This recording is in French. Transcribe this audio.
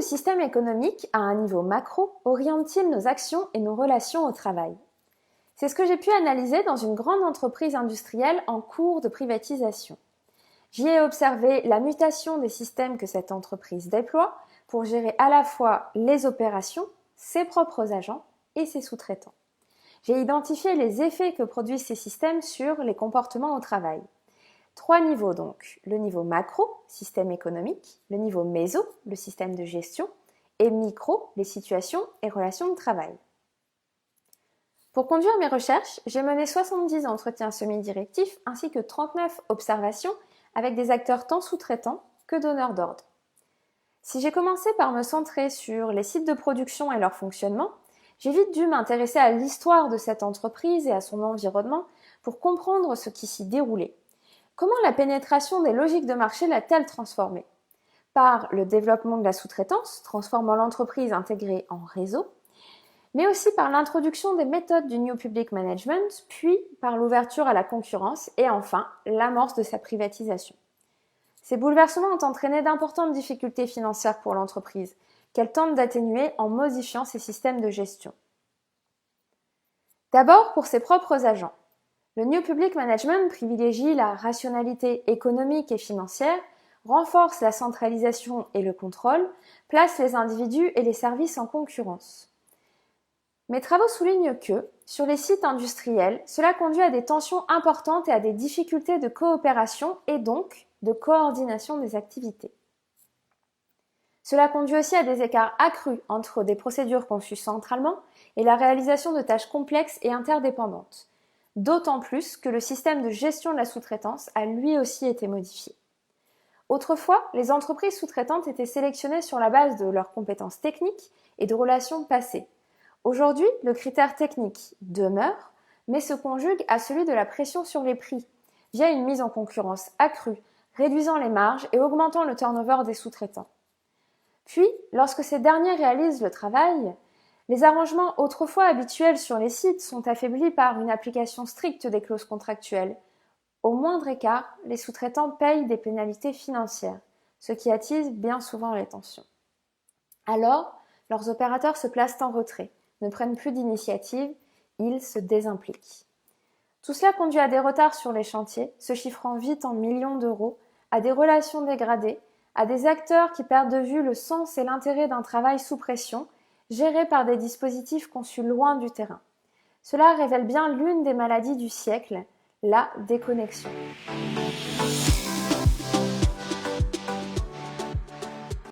système économique, à un niveau macro, oriente-t-il nos actions et nos relations au travail? C'est ce que j'ai pu analyser dans une grande entreprise industrielle en cours de privatisation. J'y ai observé la mutation des systèmes que cette entreprise déploie pour gérer à la fois les opérations, ses propres agents et ses sous-traitants. J'ai identifié les effets que produisent ces systèmes sur les comportements au travail. 3 niveaux donc, le niveau macro, système économique, le niveau méso, le système de gestion, et micro, les situations et relations de travail. Pour conduire mes recherches, j'ai mené 70 entretiens semi-directifs ainsi que 39 observations avec des acteurs tant sous-traitants que donneurs d'ordre. Si j'ai commencé par me centrer sur les sites de production et leur fonctionnement, j'ai vite dû m'intéresser à l'histoire de cette entreprise et à son environnement pour comprendre ce qui s'y déroulait. Comment la pénétration des logiques de marché l'a-t-elle transformée? Par le développement de la sous-traitance, transformant l'entreprise intégrée en réseau, mais aussi par l'introduction des méthodes du New Public Management, puis par l'ouverture à la concurrence et enfin l'amorce de sa privatisation. Ces bouleversements ont entraîné d'importantes difficultés financières pour l'entreprise, qu'elle tente d'atténuer en modifiant ses systèmes de gestion. D'abord pour ses propres agents. Le New Public Management privilégie la rationalité économique et financière, renforce la centralisation et le contrôle, place les individus et les services en concurrence. Mes travaux soulignent que, sur les sites industriels, cela conduit à des tensions importantes et à des difficultés de coopération et donc de coordination des activités. Cela conduit aussi à des écarts accrus entre des procédures conçues centralement et la réalisation de tâches complexes et interdépendantes, d'autant plus que le système de gestion de la sous-traitance a lui aussi été modifié. Autrefois, les entreprises sous-traitantes étaient sélectionnées sur la base de leurs compétences techniques et de relations passées. Aujourd'hui, le critère technique demeure, mais se conjugue à celui de la pression sur les prix, via une mise en concurrence accrue, réduisant les marges et augmentant le turnover des sous-traitants. Puis, lorsque ces derniers réalisent le travail, les arrangements autrefois habituels sur les sites sont affaiblis par une application stricte des clauses contractuelles. Au moindre écart, les sous-traitants payent des pénalités financières, ce qui attise bien souvent les tensions. Alors, leurs opérateurs se placent en retrait, ne prennent plus d'initiative, ils se désimpliquent. Tout cela conduit à des retards sur les chantiers, se chiffrant vite en millions d'euros, à des relations dégradées, à des acteurs qui perdent de vue le sens et l'intérêt d'un travail sous pression, géré par des dispositifs conçus loin du terrain. Cela révèle bien l'une des maladies du siècle, la déconnexion.